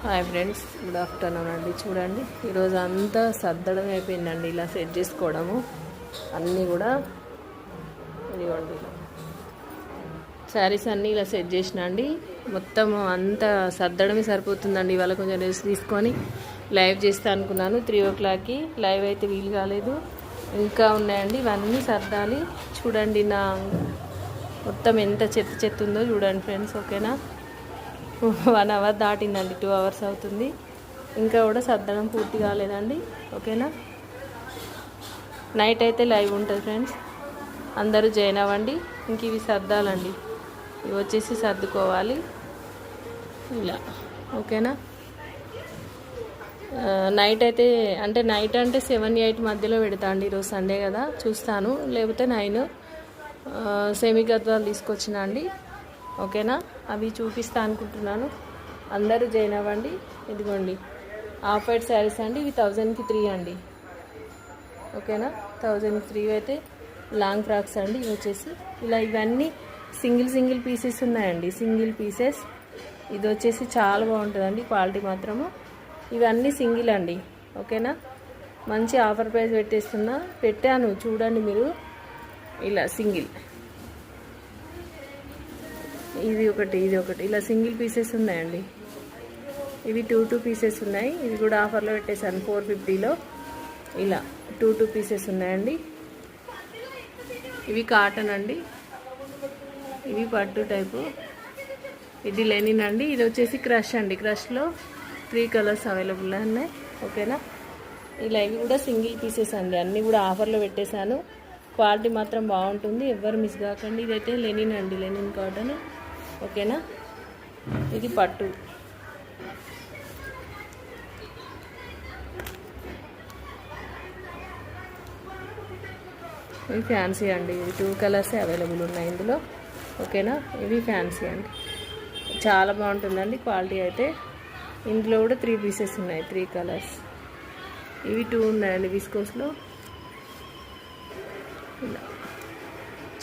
Hi friends, good afternoon అండి. చూడండి, ఈరోజు అంతా సర్దడం అయిపోయిందండి. ఇలా సెట్ చేసుకోవడము అన్నీ కూడా ఇదిగోండి, శారీస్ అన్నీ ఇలా సెట్ చేసిన అండి. మొత్తం అంతా సర్దడమే సరిపోతుందండి. ఇవాళ కొంచెం రెస్ట్ తీసుకొని లైవ్ చేస్తా అనుకున్నాను. 3 o'clockకి లైవ్ అయితే వీలు కాలేదు. ఇంకా ఉన్నాయండి, ఇవన్నీ సర్దాలి. చూడండి, నా మొత్తం ఎంత చెత్త ఉందో చూడండి ఫ్రెండ్స్. ఓకేనా, 1 hour దాటిందండి, 2 hours అవుతుంది. ఇంకా కూడా సర్దడం పూర్తి కాలేదండి. ఓకేనా, నైట్ అయితే లైవ్ ఉంటుంది ఫ్రెండ్స్, అందరూ జాయిన్ అవ్వండి. ఇంక ఇవి సర్దాలండి, ఇవి వచ్చేసి సర్దుకోవాలి ఇలా. ఓకేనా, నైట్ అయితే నైట్ అంటే 7, 8 మధ్యలో పెడతా అండి. ఈరోజు సండే కదా, చూస్తాను. లేకపోతే 9 సెమీ గద్వాలు తీసుకొచ్చిన అండి. ఓకేనా, అవి చూపిస్తా అనుకుంటున్నాను. అందరూ జాయిన్ అవ్వండి. ఇదిగోండి, హాఫ్ వైట్ శారీస్ అండి. ఇవి 1000కి 3 అండి. ఓకేనా, 1000కి 3 అయితే లాంగ్ ఫ్రాక్స్ అండి. ఇవి వచ్చేసి ఇలా, ఇవన్నీ సింగిల్ పీసెస్ ఉన్నాయండి. Single pieces. ఇది వచ్చేసి చాలా బాగుంటుందండి, క్వాలిటీ మాత్రము. ఇవన్నీ సింగిల్ అండి. ఓకేనా, మంచి ఆఫర్ ప్రైస్ పెట్టాను చూడండి మీరు. ఇలా సింగిల్, ఇది ఒకటి ఇలా సింగిల్ పీసెస్ ఉన్నాయండి. ఇవి 2 పీసెస్ ఉన్నాయి. ఇవి కూడా ఆఫర్లో పెట్టేశాను 450లో. ఇలా 2 పీసెస్ ఉన్నాయండి. ఇవి కాటన్ అండి, ఇవి పట్టు టైపు. ఇది లెనిన్ అండి. ఇది వచ్చేసి క్రష్ అండి. క్రష్లో 3 కలర్స్ అవైలబుల్ ఉన్నాయి. ఓకేనా, ఇలా ఇవి కూడా సింగిల్ పీసెస్ అండి. అన్నీ కూడా ఆఫర్లో పెట్టేశాను. క్వాలిటీ మాత్రం బాగుంటుంది, ఎవ్వరు మిస్ కాకండి. ఇదైతే లెనిన్ అండి, లెనిన్ కాటన్. ఓకేనా, ఇది పట్టు. ఇవి ఫ్యాన్సీ అండి. ఇవి 2 కలర్సే అవైలబుల్ ఉన్నాయి ఇందులో. ఓకేనా, ఇవి ఫ్యాన్సీ అండి, చాలా బాగుంటుందండి క్వాలిటీ అయితే. ఇందులో కూడా 3 పీసెస్ ఉన్నాయి, 3 కలర్స్. ఇవి 2 ఉన్నాయండి విస్కోస్లో. ఇలా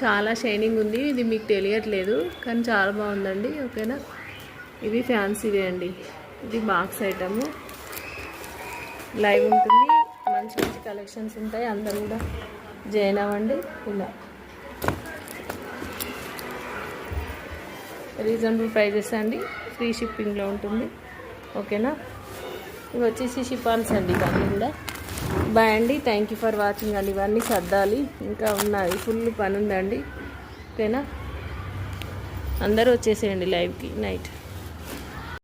చాలా షైనింగ్ ఉంది. ఇది మీకు తెలియట్లేదు కానీ చాలా బాగుందండి. ఓకేనా, ఇవి ఫ్యాన్సీవే అండి. ఇది బాక్స్ ఐటము, లైవ్ ఉంటుంది. మంచి కలెక్షన్స్ ఉంటాయి, అందరూ కూడా జాయిన్ అవ్వండి. ఇలా రీజనబుల్ ప్రైజెస్ అండి, ఫ్రీ షిప్పింగ్లో ఉంటుంది. ఓకేనా, ఇవి వచ్చేసి షిఫాన్స్ అండి. ఇవన్నీ కూడా బాయ్ అండి. థ్యాంక్ యూ ఫర్ వాచింగ్ అండి. ఇవన్నీ సర్దాలి, ఇంకా ఉన్నాయి, ఫుల్ పని ఉందండి. ఓకేనా, అందరూ వచ్చేసేయండి లైవ్కి నైట్.